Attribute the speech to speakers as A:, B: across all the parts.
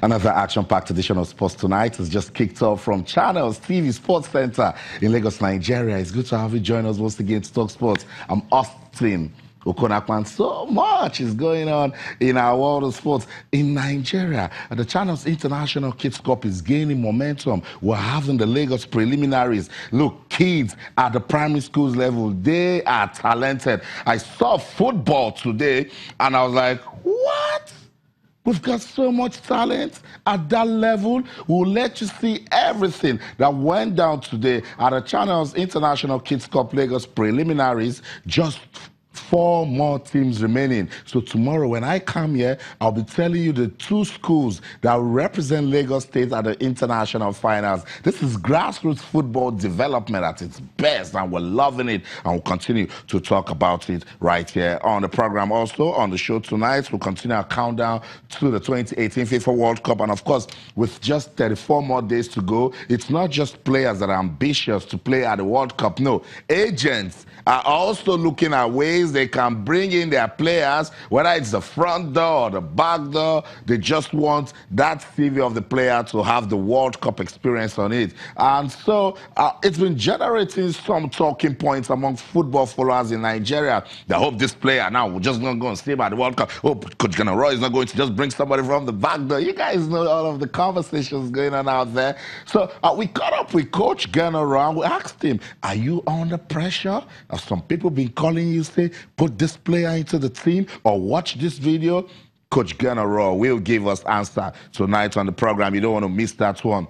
A: Another action-packed edition of Sports Tonight has just kicked off from Channels TV Sports Center in Lagos, Nigeria. It's good to have you join us once again to talk sports. I'm Austin Okonakwan. So much is going on in our world of sports in Nigeria. The Channels International Kids Cup is gaining momentum. We're having the Lagos preliminaries. Look, kids at the primary schools level, they are talented. I saw football today and I was like, what? We've got so much talent at that level. We'll let you see everything that went down today at the Channels International Kids Cup Lagos preliminaries. Just 4 more teams remaining. So tomorrow when I come here, I'll be telling you the 2 schools that will represent Lagos State at the international finals. This is grassroots football development at its best, and we're loving it, and we'll continue to talk about it right here on the program. Also on the show tonight, we'll continue our countdown to the 2018 FIFA World Cup, and of course, with just 34 more days to go, it's not just players that are ambitious to play at the World Cup. No, agents are also looking at ways they can bring in their players, whether it's the front door or the back door. They just want that CV of the player to have the World Cup experience on it. And so it's been generating some talking points among football followers in Nigeria. They hope this player now we're just going to go and see about the World Cup. Oh, Coach Roy is not going to just bring somebody from the back door. You guys know all of the conversations going on out there. So we caught up with Coach Roy. We asked him, are you under pressure? Some people been calling you, say, put this player into the team or watch this video. Coach Roy will give us answer tonight on the program. You don't want to miss that one.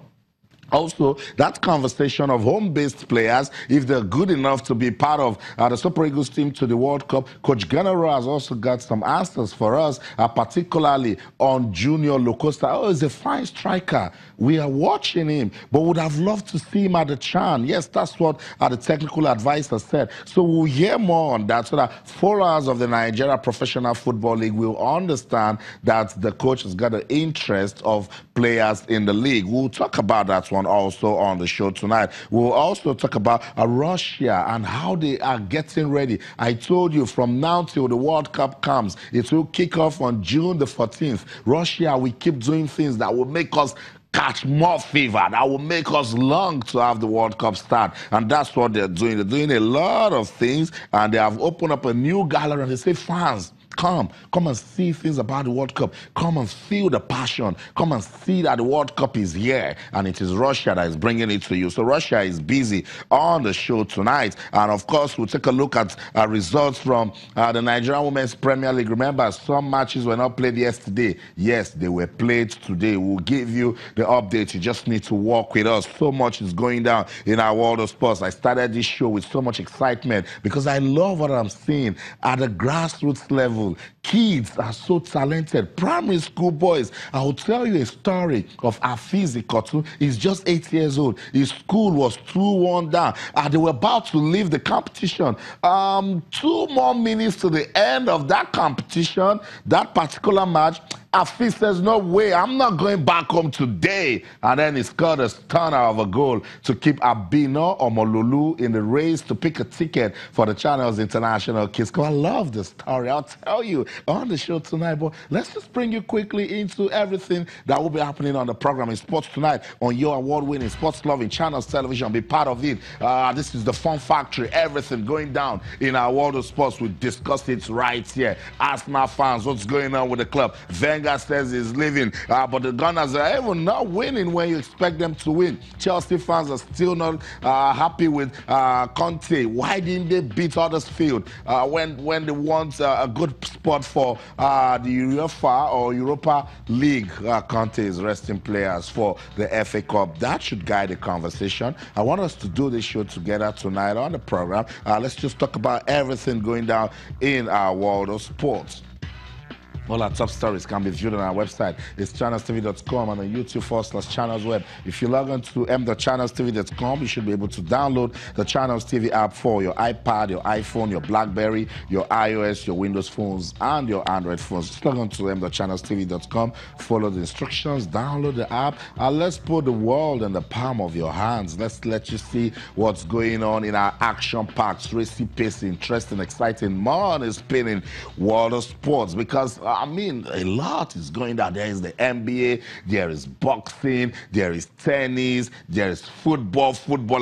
A: Also, that conversation of home-based players, if they're good enough to be part of the Super Eagles team to the World Cup, Coach Roy has also got some answers for us, particularly on Junior Locosta. Oh, he's a fine striker. We are watching him, but would have loved to see him at the CHAN. Yes, that's what the technical advisor said. So we'll hear more on that so that followers of the Nigeria Professional Football League will understand that the coach has got an interest of players in the league. We'll talk about that one also on the show tonight. We'll also talk about Russia and how they are getting ready. I told you from now till the World Cup comes, it will kick off on June the 14th. Russia, we keep doing things that will make us catch more fever, that will make us long to have the World Cup start. And that's what they're doing. They're doing a lot of things, and they have opened up a new gallery, and they say, fans, come and see things about the World Cup. Come and feel the passion. Come and see that the World Cup is here, and it is Russia that is bringing it to you. So Russia is busy on the show tonight. And of course, we'll take a look at results from the Nigerian Women's Premier League. Remember, some matches were not played yesterday. Yes, they were played today. We'll give you the update. You just need to walk with us. So much is going down in our world of sports. I started this show with so much excitement because I love what I'm seeing at the grassroots level. Kids are so talented. Primary school boys. I will tell you a story of Afizi Kotu. He's just 8 years old. His school was 2-1 down. They were about to leave the competition. 2 more minutes to the end of that competition, that particular match, Afi says, no way, I'm not going back home today. And then he scored a stunner of a goal to keep Abino Omololu in the race to pick a ticket for the Channels International Kids Cup. I love the story. I'll tell you on the show tonight, but let's just bring you quickly into everything that will be happening on the program in Sports Tonight on your award-winning, sports-loving Channels Television. Be part of it. This is the Fun Factory. Everything going down in our world of sports. We discussed it right here. Ask my fans what's going on with the club. Wenger says he's leaving, but the Gunners are even not winning when you expect them to win. Chelsea fans are still not happy with Conte. Why didn't they beat Huddersfield when they want a good spot for the UEFA or Europa League? Conte is resting players for the FA Cup. That should guide the conversation. I want us to do this show together tonight on the program. Let's just talk about everything going down in our world of sports. All our top stories can be viewed on our website. It's channelstv.com and on YouTube/channelsweb. If you log on to m.channelstv.com, you should be able to download the Channels TV app for your iPad, your iPhone, your BlackBerry, your iOS, your Windows phones, and your Android phones. Just log on to m.channelstv.com, follow the instructions, download the app, and let's put the world in the palm of your hands. Let's let you see what's going on in our action-packed, racy-paced, interesting, exciting, money-spinning world of sports, because I mean, a lot is going on. There is the NBA, there is boxing, there is tennis, there is football,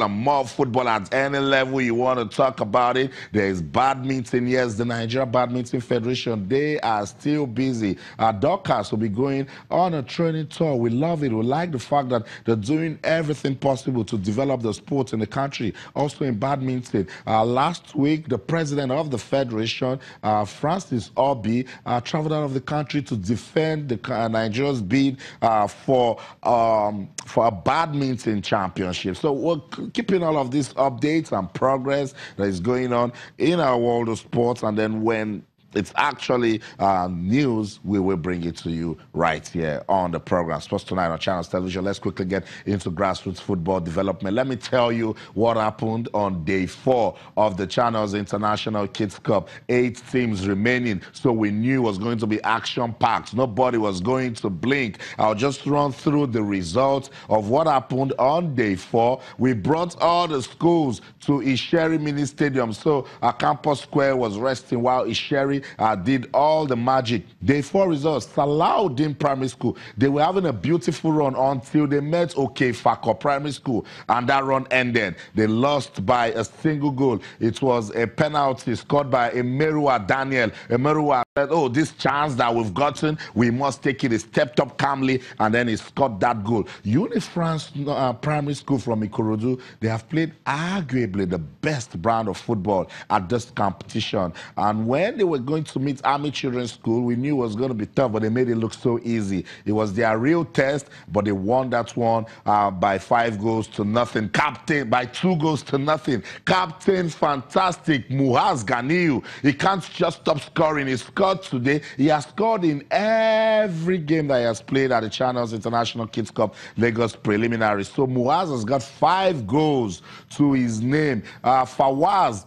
A: and more football at any level you want to talk about it. There is badminton. Yes, the Nigeria Badminton Federation, they are still busy. Our Dorcas will be going on a training tour. We love it. We like the fact that they're doing everything possible to develop the sport in the country. Also in badminton, last week, the president of the federation, Francis Obi, traveled out of the country to defend the Nigeria's bid for a badminton championship. So we're keeping all of these updates and progress that is going on in our world of sports, and then when it's actually news, we will bring it to you right here on the program. Sports Tonight on Channels Television. Let's quickly get into grassroots football development. Let me tell you what happened on day 4 of the Channels International Kids Cup. 8 teams remaining, so we knew it was going to be action-packed. Nobody was going to blink. I'll just run through the results of what happened on day 4. We brought all the schools to Isheri Mini Stadium, so our campus square was resting while Isheri did all the magic. Day 4 results, Salahuddin Primary School. They were having a beautiful run until they met Fakor Primary School, and that run ended. They lost by a single goal. It was a penalty scored by Emerua Daniel. Emerua said, oh, this chance that we've gotten, we must take it. He stepped up calmly, and then he scored that goal. Unifrance Primary School from Ikorodu, they have played arguably the best brand of football at this competition. And when they were going to meet Army Children's School, we knew it was going to be tough, but they made it look so easy. It was their real test, but they won that one by 5 goals to nothing. Captain, by 2 goals to nothing. Captain, fantastic, Muaz Ganiyu. He can't just stop scoring. He scored today. He has scored in every game that he has played at the Channels International Kids Cup Lagos preliminary. So Muaz has got 5 goals to his name. Fawaz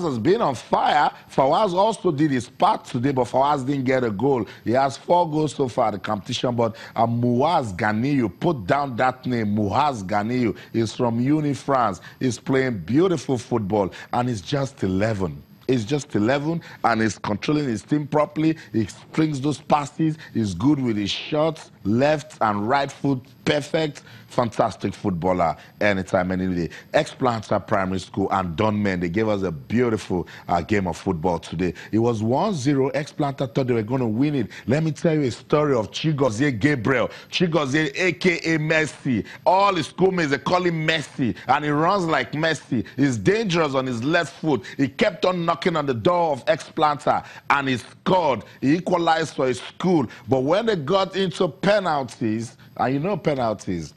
A: has been on fire. Fawaz also did his part today, but Fawaz didn't get a goal. He has 4 goals so far at the competition, but Muaz Ganiyu, put down that name, Muaz Ganiyu, is from Unifrance. He's playing beautiful football, and he's just 11. He's just 11, and he's controlling his team properly. He springs those passes. He's good with his shots, left and right foot, perfect. Fantastic footballer anytime, any day. Ex-Planter Primary School and Dunmen, they gave us a beautiful game of football today. It was 1-0. Ex-Planter thought they were going to win it. Let me tell you a story of Chigozie Gabriel. Chigozie, a.k.a. Messi. All his schoolmates, they call him Messi, and he runs like Messi. He's dangerous on his left foot. He kept on knocking on the door of Ex-Planter, and he scored. He equalized for his school. But when they got into penalties, and you know penalties,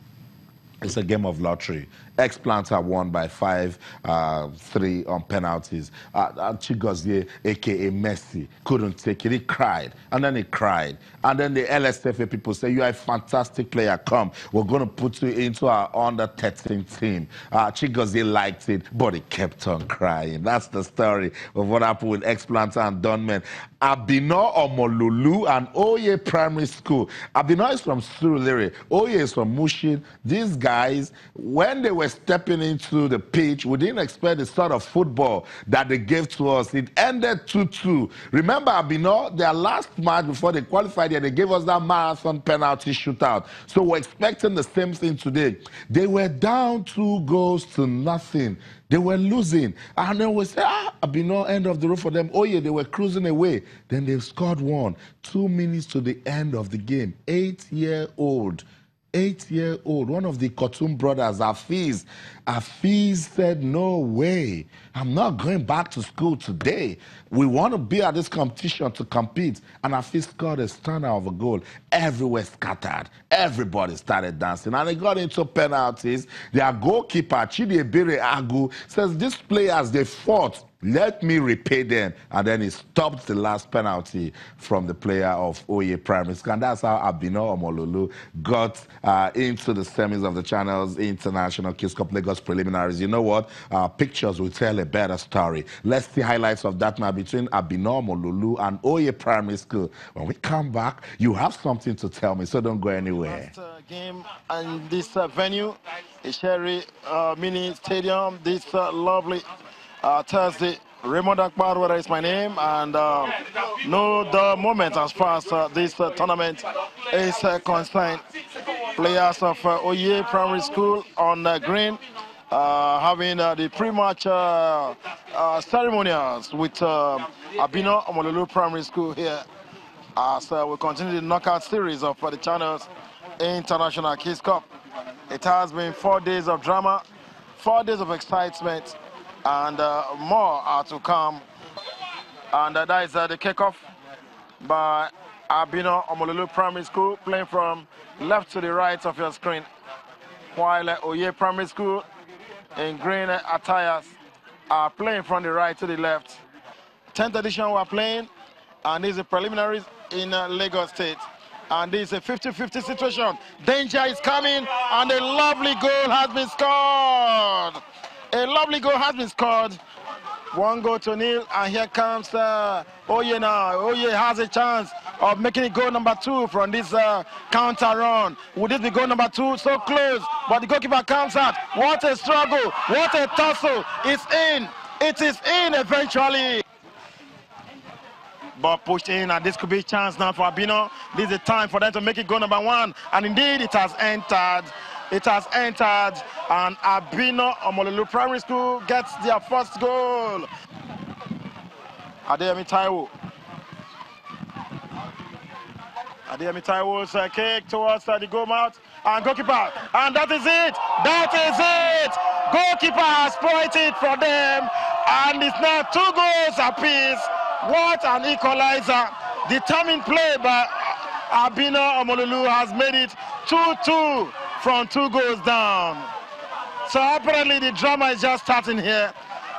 A: it's a game of lottery. Ex-Planter won by 5-3 on penalties. Chigozie, a.k.a. Messi, couldn't take it. He cried, and then he cried. And then the LSFA people say, you are a fantastic player. Come, we're going to put you into our under-13 team. Chigozie liked it, but he kept on crying. That's the story of what happened with Ex-Planter and Dunmen. Abino Omololu and Oye Primary School. Abino is from Surulere. Oye is from Mushin. These guys, when they were stepping into the pitch, we didn't expect the sort of football that they gave to us. It ended 2-2. Remember, Abino, their last match before they qualified here, they gave us that marathon penalty shootout. So we're expecting the same thing today. They were down 2 goals to nothing. They were losing. And then we said, Abino, end of the road for them. Oh, yeah, they were cruising away. Then they scored 1. 2 minutes to the end of the game. 8-year-old. 8-year-old, one of the Kotum brothers, Afiz. Afiz said, no way. I'm not going back to school today. We want to be at this competition to compete. And Afiz scored a stunner of a goal. Everywhere scattered. Everybody started dancing. And they got into penalties. Their goalkeeper, Chidiebere Agu, says, these players, they fought. Let me repay them. And then he stopped the last penalty from the player of Oye Primary School. And that's how Abino Omololu got into the semis of the Channels International Kids Cup Lagos preliminaries. You know what? Pictures will tell a better story. Let's see highlights of that match between Abino Omololu and Oye Primary School. When we come back, you have something to tell me, so don't go anywhere.
B: Last game and this venue, Isheri Mini Stadium, this lovely Thursday. Raymond Akbar is my name, and know the moment as far as this tournament is concerned. Players of Oye Primary School on green, having the pre-match ceremonials with Abino Omololu Primary School here as we continue the knockout series of the Channels International Kids Cup. It has been 4 days of drama, 4 days of excitement, and more are to come. And that is the kickoff by Abino Omololu Primary School, playing from left to the right of your screen, while Oye Primary School in green attires are playing from the right to the left. 10th edition we are playing, and this is the preliminaries in Lagos State. And this is a 50-50 situation. Danger is coming, and a lovely goal has been scored. A lovely goal has been scored. 1-0, and here comes Oye now. Oye has a chance of making it goal number 2 from this counter run. Would this be goal number 2? So close, but the goalkeeper comes out. What a struggle, what a tussle. It's in, it is in eventually. But pushed in, and this could be a chance now for Abino. This is the time for them to make it goal number 1, and indeed it has entered. It has entered, and Abino Omololu Primary School gets their first goal. Adeyemi Taiwo. Adeyemi Taiwo's kick towards the goal mouth, and goalkeeper, and that is it. That is it. Goalkeeper has pointed for them, and it's now 2 goals apiece. What an equalizer. Determined play by Abino Omololu has made it 2-2 from 2 goals down. So apparently the drama is just starting here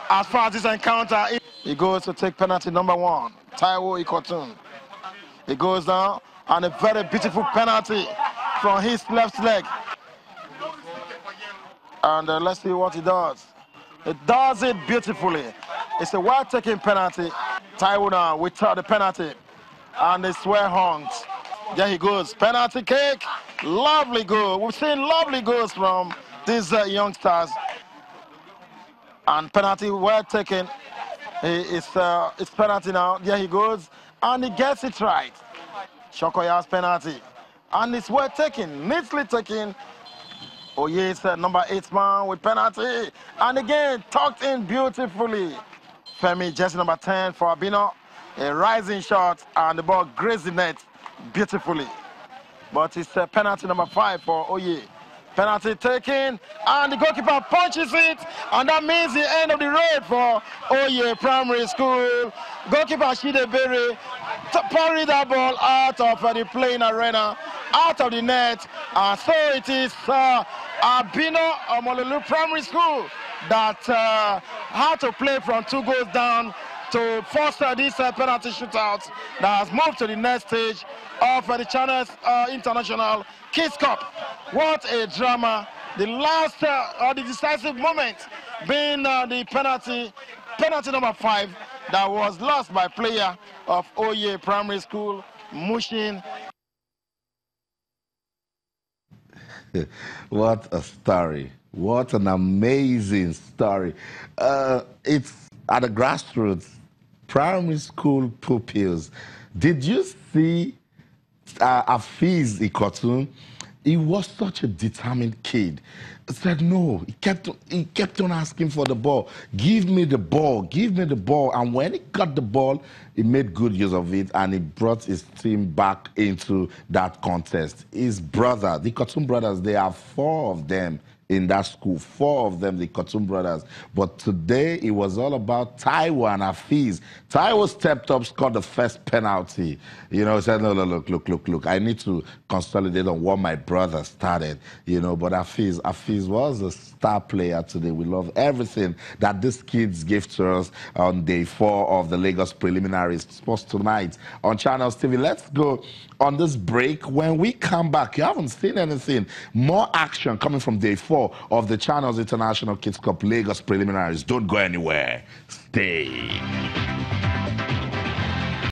B: as far as this encounter. He goes to take penalty number 1, Taiwo Ikotun. He goes down, and a very beautiful penalty from his left leg. And let's see what he does. It does it beautifully. It's a well-taken penalty. Taiwo now with the penalty, and the swear honks. There he goes, penalty kick, lovely goal. We've seen lovely goals from these youngsters, and penalty well taken. It's penalty now. There he goes, and he gets it right. Shokoya's penalty, and it's well taken, neatly taken. Oh yes, number 8 man with penalty, and again tucked in beautifully. Femi, jersey number 10 for Abino, a rising shot, and the ball grazed the net beautifully. But it's penalty number 5 for Oye. Penalty taken, and the goalkeeper punches it, and that means the end of the road for Oye Primary School. Goalkeeper Shidebere pouring that ball out of the playing arena, out of the net, and so it is Abino Omololu Primary School that had to play from 2 goals down to foster this penalty shootout that has moved to the next stage of the Channels International Kids Cup. What a drama. The last or the decisive moment being the penalty number 5 that was lost by player of Oye Primary School, Mushin.
A: What a story. What an amazing story. It's at the grassroots, primary school pupils. Did you see Afiz Ikotun? He was such a determined kid. He said no. He kept on asking for the ball. Give me the ball. Give me the ball. And when he got the ball, he made good use of it, and he brought his team back into that contest. His brother, the Ikotun brothers, there are 4 of them in that school, 4 of them, the Ikotun brothers. But today, it was all about Taiwo and Afiz. Taiwo stepped up, scored the first penalty. You know, he said, no, look, I need to consolidate on what my brother started. You know, but Afiz was a star player today. We love everything that these kids gave to us on day 4 of the Lagos preliminaries. Sports Tonight on Channels TV. Let's go on this break. When we come back, you haven't seen anything. More action coming from day 4 of the Channels International Kids Cup Lagos preliminaries. Don't go anywhere. Stay.